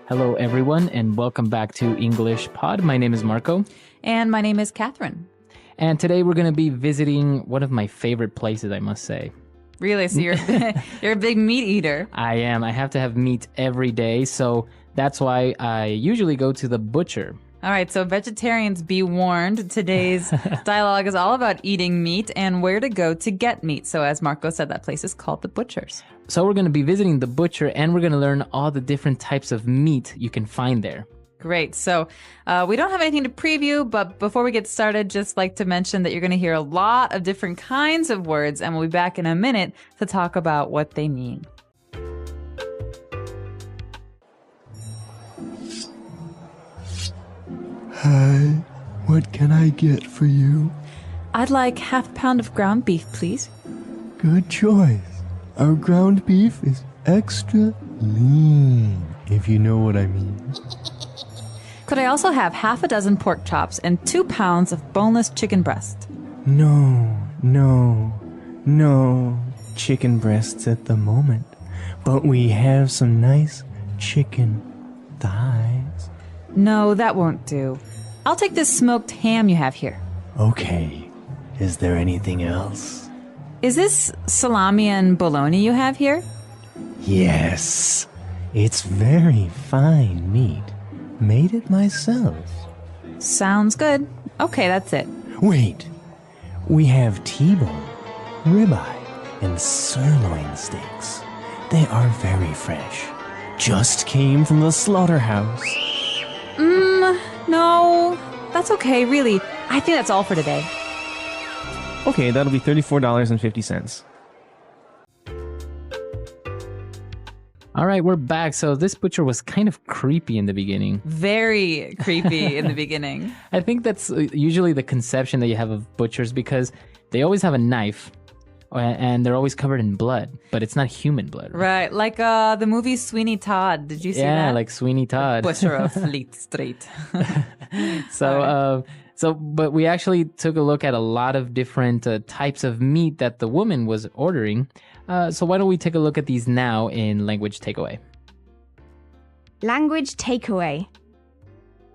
Hello, everyone, and welcome back to English Pod. My name is Marco. And my name is Catherine. And today we're going to be visiting one of my favorite places, I must say. Really? So you're a big meat eater. I am. I have to have meat every day, so that's why I usually go to the butcher. All right, so vegetarians, be warned. Today's dialogue is all about eating meat and where to go to get meat. So as Marco said, that place is called The Butchers. So we're going to be visiting the butcher, and we're going to learn all the different types of meat you can find there. Great. So we don't have anything to preview, but before we get started, just like to mention that you're going to hear a lot of different kinds of words, and we'll be back in a minute to talk about what they mean. Hi, what can I get for you? I'd like half a pound of ground beef, please. Good choice. Our ground beef is extra lean, if you know what I mean. Could I also have half a dozen pork chops and 2 pounds of boneless chicken breast? No chicken breasts at the moment, but we have some nice chicken thighs. No, that won't do. I'll take this smoked ham you have here. Okay, is there anything else? Is this salami and bologna you have here? Yes, it's very fine meat. Made it myself. Sounds good. Okay, that's it. Wait, we have T-bone, ribeye, and sirloin steaks. They are very fresh. Just came from the slaughterhouse. No, that's okay, really. I think that's all for today. Okay, that'll be $34.50. All right, we're back. So this butcher was kind of creepy in the beginning. Very creepy in the beginning. I think that's usually the conception that you have of butchers because they always have a knife and they're always covered in blood, but it's not human blood. Right, like the movie Sweeney Todd. Did you see that? Yeah, like Sweeney Todd. Butcher of Fleet Street. But we actually took a look at a lot of different types of meat that the woman was ordering. So why don't we take a look at these now in Language Takeaway? Language takeaway.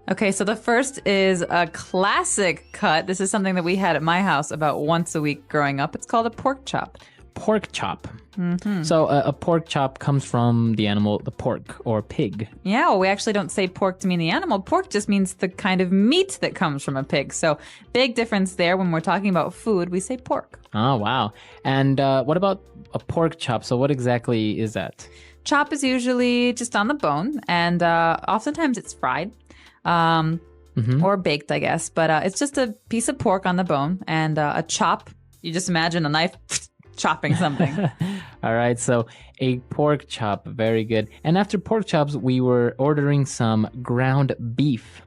Okay, so the first is a classic cut. This is something that we had at my house about once a week growing up. It's called a pork chop. Pork chop. Mm-hmm. So a pork chop comes from the animal, the pork or pig. Yeah, well, we actually don't say pork to mean the animal. Pork just means the kind of meat that comes from a pig. So big difference there. When we're talking about food, we say pork. Oh, wow. And what about a pork chop? So what exactly is that? Chop is usually just on the bone, and oftentimes it's fried. Or baked, I guess. But it's just a piece of pork on the bone, and a chop. You just imagine a knife chopping something. All right, so a pork chop, very good. And after pork chops, we were ordering some ground beef.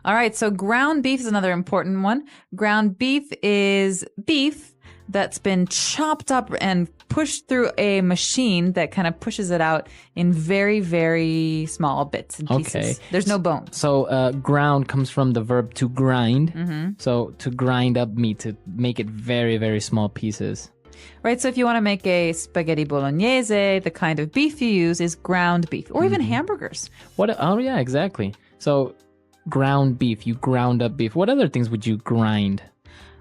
All right, so ground beef is another important one. Ground beef is beef that's been chopped up and pushed through a machine that kind of pushes it out in very, very small bits and pieces. Okay. There's no bones. So ground comes from the verb to grind. Mm-hmm. So to grind up meat, to make it very, very small pieces. Right, so if you want to make a spaghetti bolognese, the kind of beef you use is ground beef, or even hamburgers. Oh, yeah, exactly. So ground beef, you ground up beef. What other things would you grind?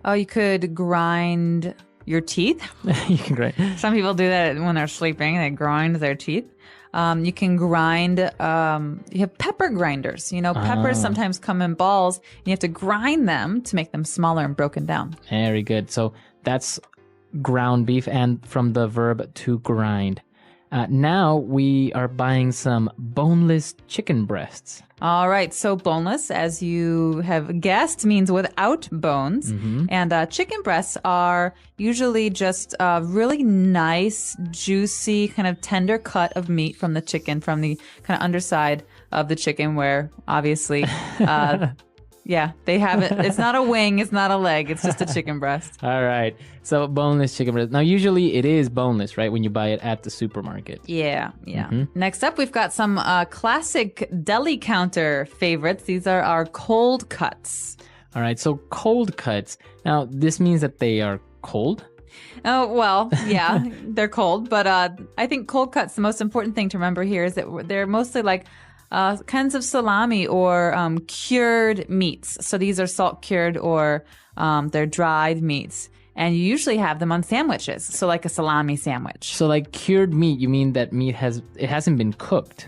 Oh, you could grind your teeth. You can grind. Some people do that when they're sleeping. They grind their teeth. You can grind, you have pepper grinders. You know, peppers sometimes come in balls, and you have to grind them to make them smaller and broken down. Very good. So that's ground beef, and from the verb to grind. Now we are buying some boneless chicken breasts. All right, so boneless, as you have guessed, means without bones. Mm-hmm. And chicken breasts are usually just a really nice, juicy, kind of tender cut of meat from the chicken, from the kind of underside of the chicken, where obviously yeah, they have it. It's not a wing. It's not a leg. It's just a chicken breast. All right. So boneless chicken breast. Now, usually it is boneless, right? When you buy it at the supermarket. Yeah. Next up, we've got some classic deli counter favorites. These are our cold cuts. All right. So cold cuts. Now, this means that they are cold? Oh, well, yeah, they're cold. But I think cold cuts, the most important thing to remember here is that they're mostly like kinds of salami or cured meats. So these are salt cured or they're dried meats. And you usually have them on sandwiches. So like a salami sandwich. So like cured meat, you mean that meat hasn't been cooked?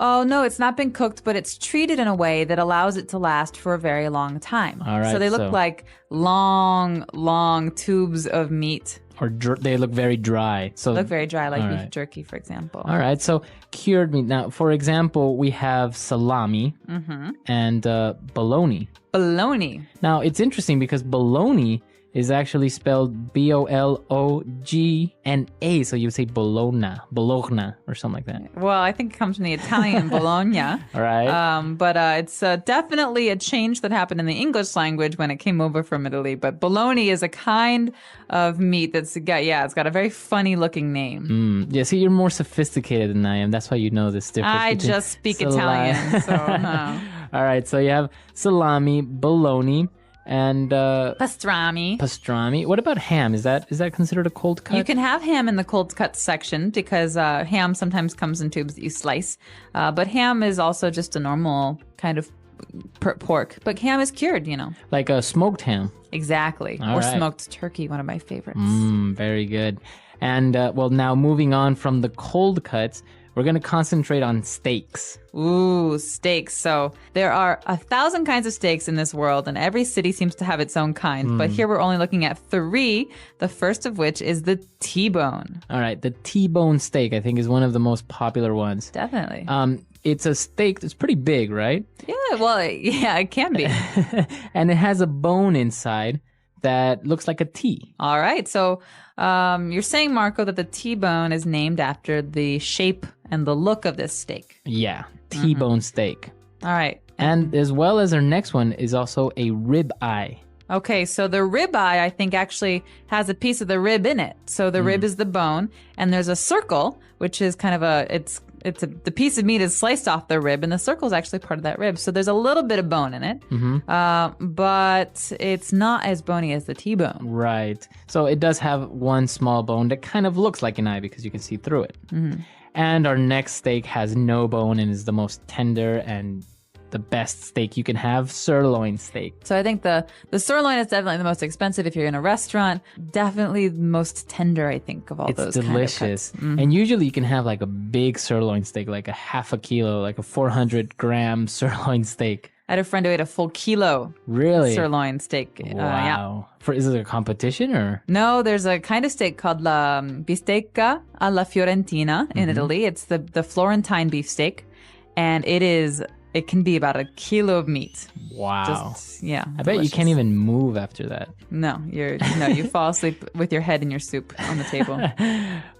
Oh, no, it's not been cooked, but it's treated in a way that allows it to last for a very long time. All right, so they look like long tubes of meat. Or they look very dry. So Look very dry, like all beef right. jerky, for example. All right, so cured meat. Now, for example, we have salami and bologna. Bologna. Now, it's interesting because bologna is actually spelled Bologna. So you would say Bologna or something like that. Well, I think it comes from the Italian Bologna. All right. But it's definitely a change that happened in the English language when it came over from Italy. But bologna is a kind of meat it's got a very funny looking name. Yeah, see, you're more sophisticated than I am. That's why you know this difference. I between just speak salami- Italian, so no. All right, so you have salami, bologna, and pastrami. What about ham? Is that considered a cold cut? You can have ham in the cold cut section because ham sometimes comes in tubes that you slice. But ham is also just a normal kind of pork. But ham is cured, like a smoked ham. Exactly. All or right. smoked turkey, one of my favorites. Very good. And now moving on from the cold cuts, we're going to concentrate on steaks. Ooh, steaks. So there are 1,000 kinds of steaks in this world, and every city seems to have its own kind. But here we're only looking at 3, the first of which is the T-bone. All right, the T-bone steak, I think, is one of the most popular ones. Definitely. It's a steak that's pretty big, right? Yeah, it can be. And it has a bone inside that looks like a T. All right. So you're saying, Marco, that the T-bone is named after the shape and the look of this steak. Yeah, T-bone steak. All right. And as well as our next one is also a rib eye. Okay, so the rib eye, I think, actually has a piece of the rib in it. So the rib is the bone, and there's a circle, which is kind of the piece of meat is sliced off the rib, and the circle is actually part of that rib. So there's a little bit of bone in it, but it's not as bony as the T-bone. Right. So it does have one small bone that kind of looks like an eye because you can see through it. And our next steak has no bone and is the most tender and the best steak you can have, sirloin steak. So I think the sirloin is definitely the most expensive if you're in a restaurant. Definitely the most tender, I think, of all those It's delicious. kind of cuts. And usually you can have like a big sirloin steak, like a half a kilo, like a 400-gram sirloin steak. I had a friend who ate a full kilo Really? sirloin steak. Yeah. Wow. Is it a competition or? No, there's a kind of steak called la bistecca alla fiorentina in Italy. It's the Florentine beef steak, and it can be about a kilo of meat. Wow. Yeah. I bet you can't even move after that. No, you fall asleep with your head in your soup on the table.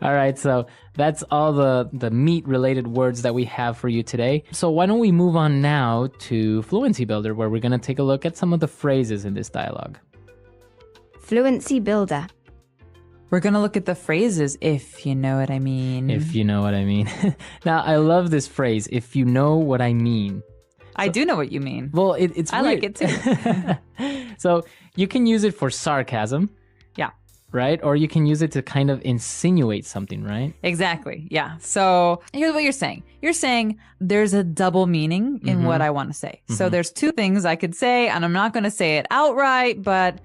All right, so that's all the meat-related words that we have for you today. So why don't we move on now to Fluency Builder, where we're going to take a look at some of the phrases in this dialogue. Fluency Builder. We're going to look at the phrases, if you know what I mean. If you know what I mean. Now, I love this phrase, if you know what I mean. I do know what you mean. Well, it's I weird. like it too. So you can use it for sarcasm, Yeah. right? Or you can use it to kind of insinuate something, right? Exactly. Yeah. So here's what you're saying. You're saying there's a double meaning in what I want to say. So there's 2 things I could say, and I'm not going to say it outright, but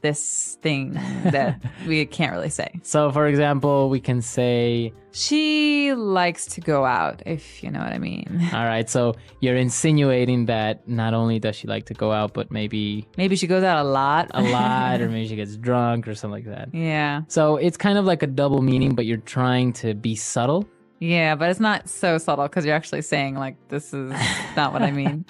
this thing that we can't really say. So, for example, we can say, She likes to go out, if you know what I mean. all right, so you're insinuating that not only does she like to go out, but maybe Maybe she goes out a lot. a lot, or maybe she gets drunk or something like that. Yeah. So it's kind of like a double meaning, but you're trying to be subtle. Yeah, but it's not so subtle because you're actually saying, like, this is not what I mean.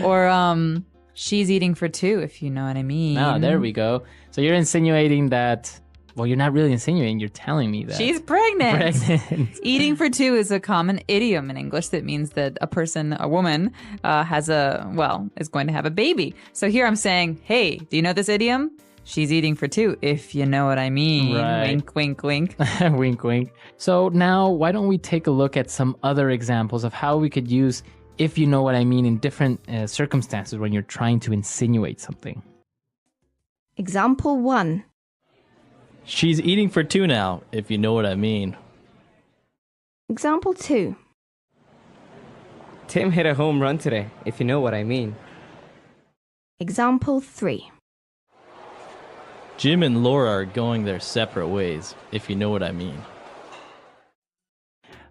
Or, she's eating for 2, if you know what I mean. Oh, there we go. So you're insinuating that, well, you're not really insinuating, you're telling me that. She's pregnant. pregnant. Eating for 2 is a common idiom in English that means that a woman, is going to have a baby. So here I'm saying, hey, do you know this idiom? She's eating for 2, if you know what I mean. Right. Wink, wink, wink. Wink, wink. So now, why don't we take a look at some other examples of how we could use if you know what I mean in different circumstances when you're trying to insinuate something. Example 1. She's eating for 2 now, if you know what I mean. Example 2. Tim hit a home run today, if you know what I mean. Example 3. Jim and Laura are going their separate ways, if you know what I mean.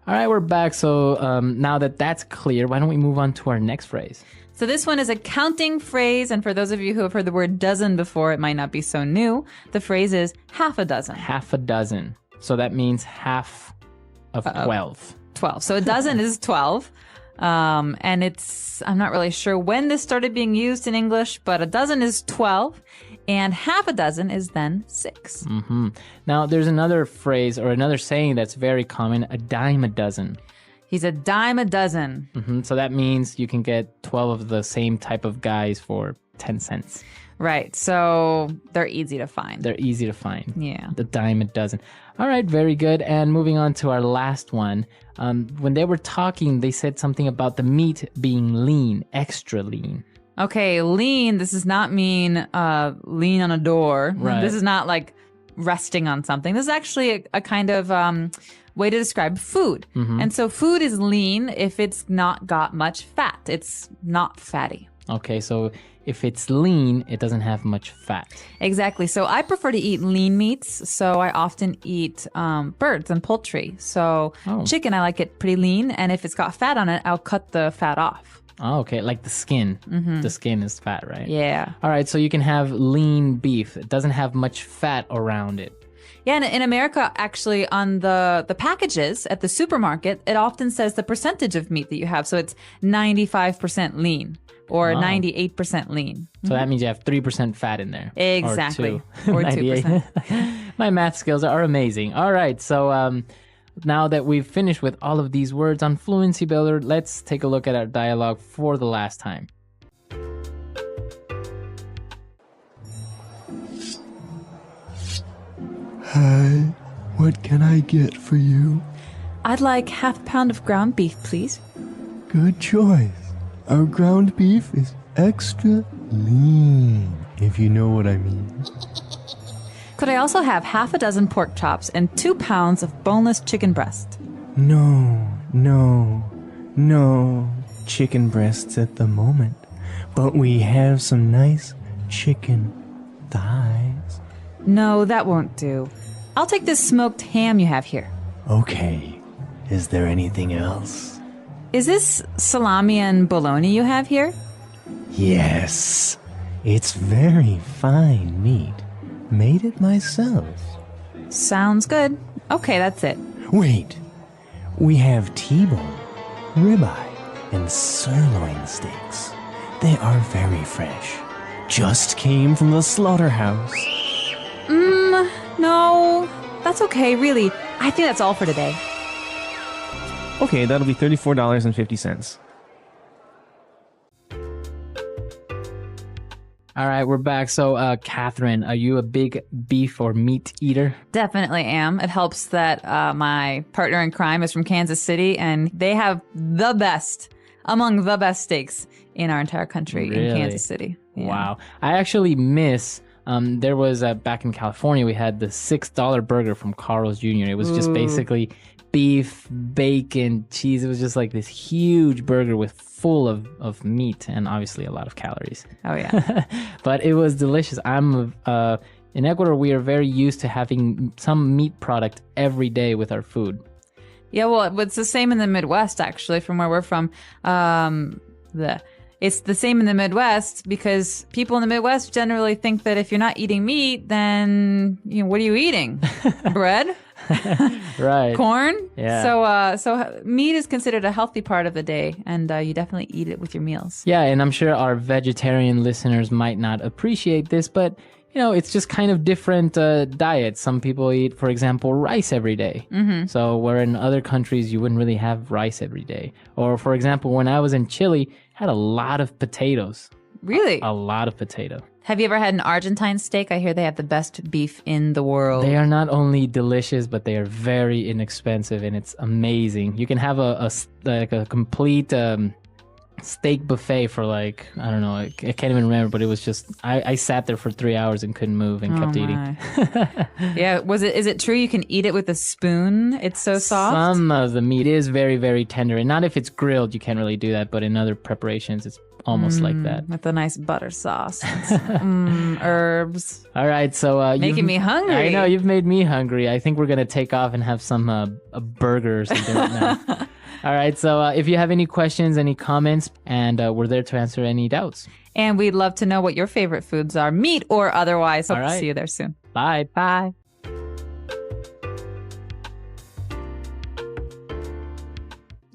All right, we're back. So now that that's clear, why don't we move on to our next phrase? So this one is a counting phrase, and for those of you who have heard the word dozen before, it might not be so new. The phrase is half a dozen. Half a dozen. So that means half of 12. 12. So a dozen is 12. And I'm not really sure when this started being used in English, but a dozen is 12. And half a dozen is then 6. Mm-hmm. Now, there's another phrase or another saying that's very common, a dime a dozen. He's a dime a dozen. Mm-hmm. So that means you can get 12 of the same type of guys for 10 cents. Right. So they're easy to find. They're easy to find. Yeah. The dime a dozen. All right, very good. And moving on to our last one. When they were talking, they said something about the meat being lean, extra lean. Okay, lean, this does not mean lean on a door. Right. This is not like resting on something. This is actually a kind of way to describe food. Mm-hmm. And so food is lean if it's not got much fat. It's not fatty. Okay, so if it's lean, it doesn't have much fat. Exactly. So I prefer to eat lean meats. So I often eat birds and poultry. So chicken, I like it pretty lean. And if it's got fat on it, I'll cut the fat off. Oh, okay, like the skin. Mm-hmm. The skin is fat, right? Yeah. All right, so you can have lean beef. It doesn't have much fat around it. Yeah, and in America, actually, on the packages at the supermarket, it often says the percentage of meat that you have. So it's 95% lean or 98% lean. So that means you have 3% fat in there. Exactly. Or 2. Or 2%. My math skills are amazing. All right, so now that we've finished with all of these words on Fluency Builder, let's take a look at our dialogue for the last time. Hi, what can I get for you? I'd like half a pound of ground beef, please. Good choice. Our ground beef is extra lean, if you know what I mean. Could I also have half a dozen pork chops and 2 pounds of boneless chicken breast? No chicken breasts at the moment, but we have some nice chicken thighs. No, that won't do. I'll take this smoked ham you have here. Okay, is there anything else? Is this salami and bologna you have here? Yes, it's very fine meat. Made it myself. Sounds good. Okay, that's it. Wait, we have T-bone, ribeye, and sirloin steaks. They are very fresh. Just came from the slaughterhouse. No, that's okay, really. I think that's all for today. Okay, that'll be $34.50. All right, we're back. So, Catherine, are you a big beef or meat eater? Definitely am. It helps that my partner in crime is from Kansas City, and they have the best, among the best steaks in our entire country in Kansas City. Yeah. Wow. I actually miss... there was back in California, we had the $6 burger from Carl's Jr. It was just basically beef, bacon, cheese. It was just like this huge burger with full of meat and obviously a lot of calories. Oh, yeah. But it was delicious. In Ecuador, we are very used to having some meat product every day with our food. Yeah, well, it's the same in the Midwest, actually, from where we're from. It's the same in the Midwest because people in the Midwest generally think that if you're not eating meat, then what are you eating? Bread? Right. Corn? Yeah. So meat is considered a healthy part of the day, and you definitely eat it with your meals. Yeah, and I'm sure our vegetarian listeners might not appreciate this, but it's just kind of different diets. Some people eat, for example, rice every day. Mm-hmm. So where in other countries you wouldn't really have rice every day. Or for example, when I was in Chile, I had a lot of potatoes. Really? A lot of potato. Have you ever had an Argentine steak? I hear they have the best beef in the world. They are not only delicious, but they are very inexpensive, and it's amazing. You can have a complete steak buffet for like, I don't know, I can't even remember, but it was just, I sat there for 3 hours and couldn't move and kept eating. Yeah, is it true you can eat it with a spoon? It's so soft. Some of the meat is very, very tender, and not if it's grilled, you can't really do that, but in other preparations, it's almost like that. With a nice butter sauce. And herbs. All right, so Making me hungry. I know, you've made me hungry. I think we're going to take off and have some a burger or something right now. All right, so if you have any questions, any comments, and we're there to answer any doubts. And we'd love to know what your favorite foods are, meat or otherwise. Hope All to right. see you there soon. Bye. Bye.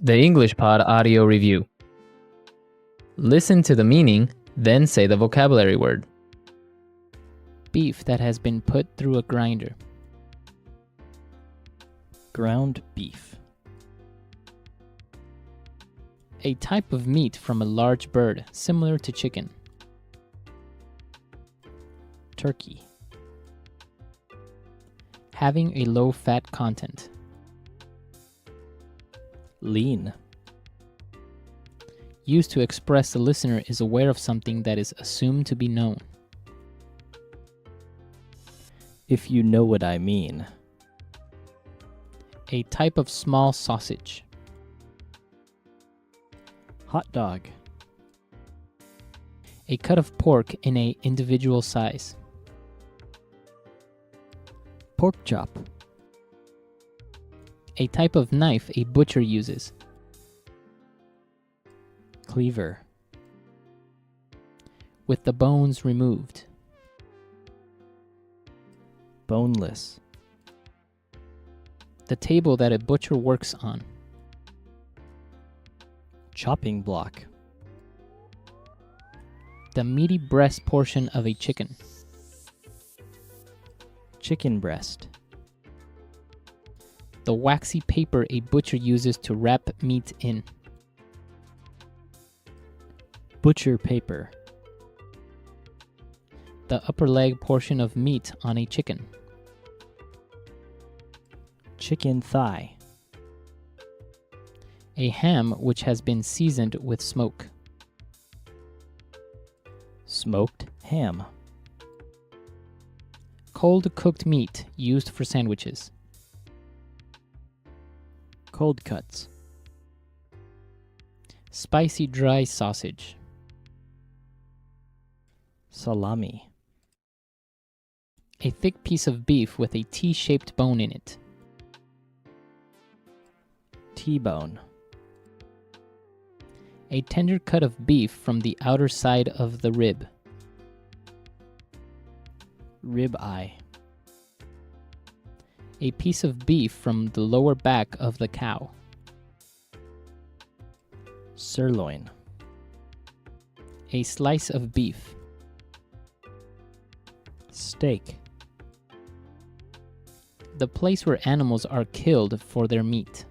The English Pod Audio Review. Listen to the meaning, then say the vocabulary word. Beef that has been put through a grinder. Ground beef. A type of meat from a large bird, similar to chicken. Turkey. Having a low fat content. Lean. Used to express the listener is aware of something that is assumed to be known. If you know what I mean. A type of small sausage. Hot dog. A cut of pork in a individual size. Pork chop. A type of knife a butcher uses. Cleaver. With the bones removed. Boneless. The table that a butcher works on. Chopping block. The meaty breast portion of a chicken. Chicken breast. The waxy paper a butcher uses to wrap meat in. Butcher paper. The upper leg portion of meat on a chicken. Chicken thigh. A ham which has been seasoned with smoke. Smoked ham. Cold cooked meat used for sandwiches. Cold cuts. Spicy dry sausage. Salami. A thick piece of beef with a T-shaped bone in it. T-bone. A tender cut of beef from the outer side of the rib. Rib eye. A piece of beef from the lower back of the cow. Sirloin. A slice of beef. Steak. The place where animals are killed for their meat.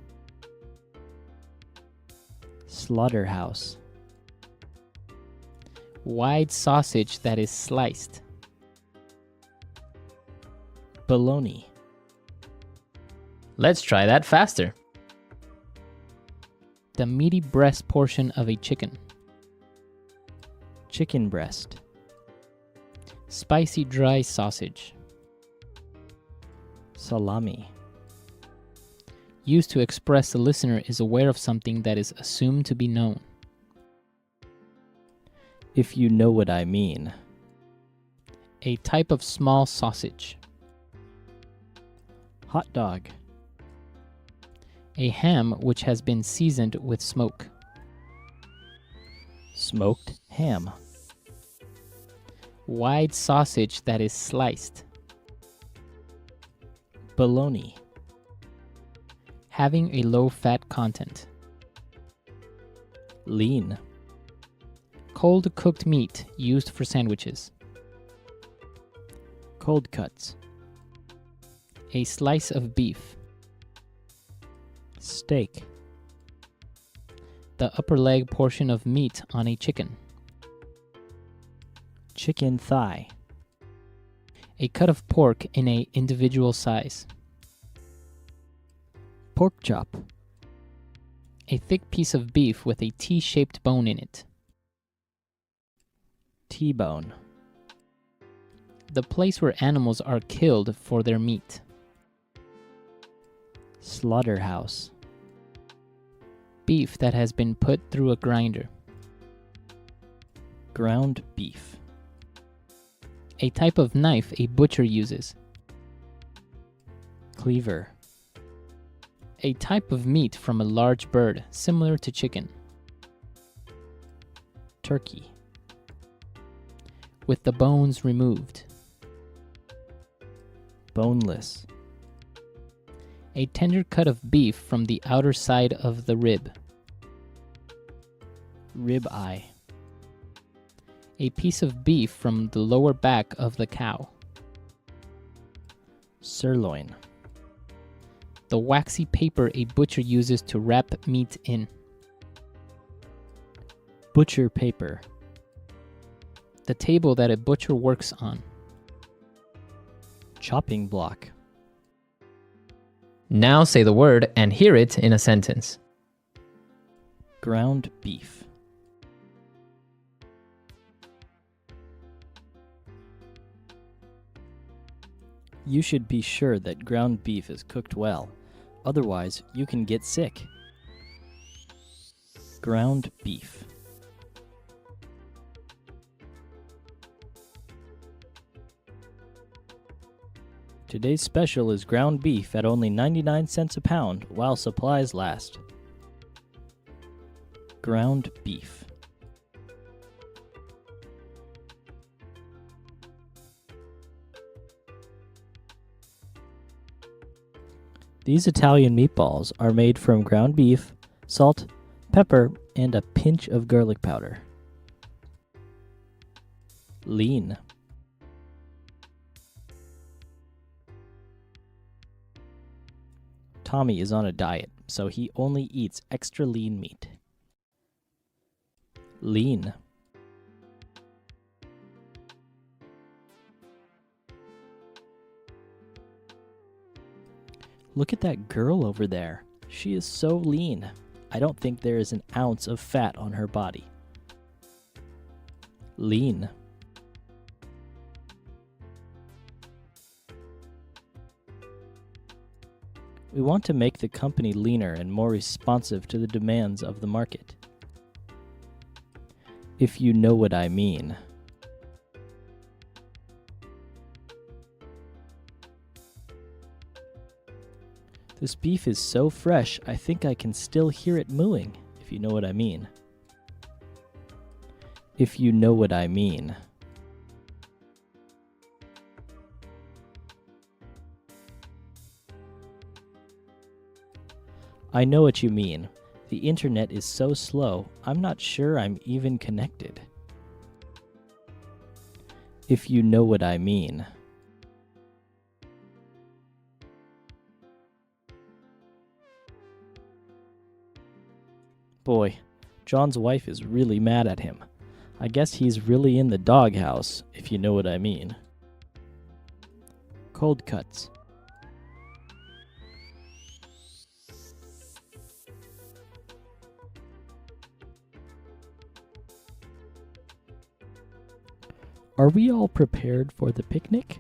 Slaughterhouse. Wide sausage that is sliced. Bologna. Let's try that faster. The meaty breast portion of a chicken. Chicken breast. Spicy dry sausage. Salami. Used to express the listener is aware of something that is assumed to be known. If you know what I mean. A type of small sausage. Hot dog. A ham which has been seasoned with smoke. Smoked ham. Wide sausage that is sliced. Bologna. Having a low fat content. Lean. Cold cooked meat used for sandwiches. Cold cuts. A slice of beef. Steak. The upper leg portion of meat on a chicken. Chicken thigh. A cut of pork in a individual size. Pork chop. A thick piece of beef with a T-shaped bone in it. T-bone. The place where animals are killed for their meat. Slaughterhouse. Beef that has been put through a grinder. Ground beef. A type of knife a butcher uses. Cleaver. A type of meat from a large bird, similar to chicken. Turkey. With the bones removed. Boneless. A tender cut of beef from the outer side of the rib. Rib eye. A piece of beef from the lower back of the cow. Sirloin. The waxy paper a butcher uses to wrap meat in. Butcher paper. The table that a butcher works on. Chopping block. Now say the word and hear it in a sentence. Ground beef. You should be sure that ground beef is cooked well. Otherwise, you can get sick. Ground beef. Today's special is ground beef at only 99 cents a pound while supplies last. Ground beef. These Italian meatballs are made from ground beef, salt, pepper, and a pinch of garlic powder. Lean. Tommy is on a diet, so he only eats extra lean meat. Lean. Look at that girl over there. She is so lean. I don't think there is an ounce of fat on her body. Lean. We want to make the company leaner and more responsive to the demands of the market. If you know what I mean. This beef is so fresh, I think I can still hear it mooing, if you know what I mean. If you know what I mean. I know what you mean. The internet is so slow, I'm not sure I'm even connected. If you know what I mean. Boy, John's wife is really mad at him. I guess he's really in the doghouse, if you know what I mean. Cold cuts. Are we all prepared for the picnic?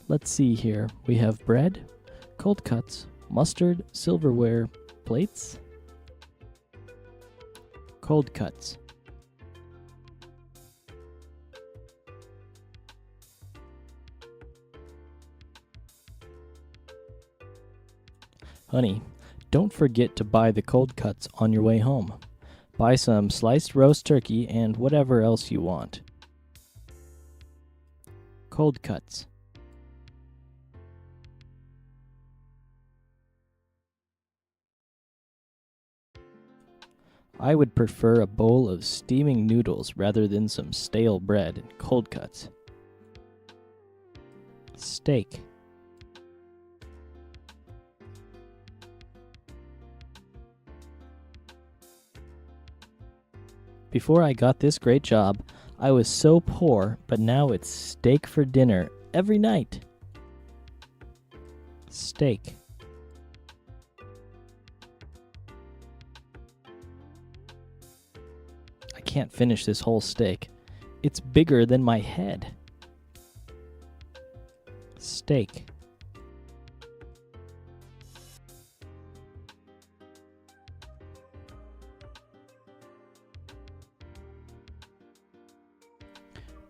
Let's see here. We have bread, cold cuts, mustard, silverware, plates. Cold cuts. Honey, don't forget to buy the cold cuts on your way home. Buy some sliced roast turkey and whatever else you want. Cold cuts. I would prefer a bowl of steaming noodles rather than some stale bread and cold cuts. Steak. Before I got this great job, I was so poor, but now it's steak for dinner every night. Steak. can't finish this whole steak. It's bigger than my head. Steak.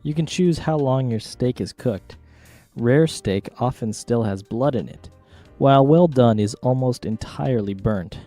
You can choose how long your steak is cooked. Rare steak often still has blood in it, while well done is almost entirely burnt.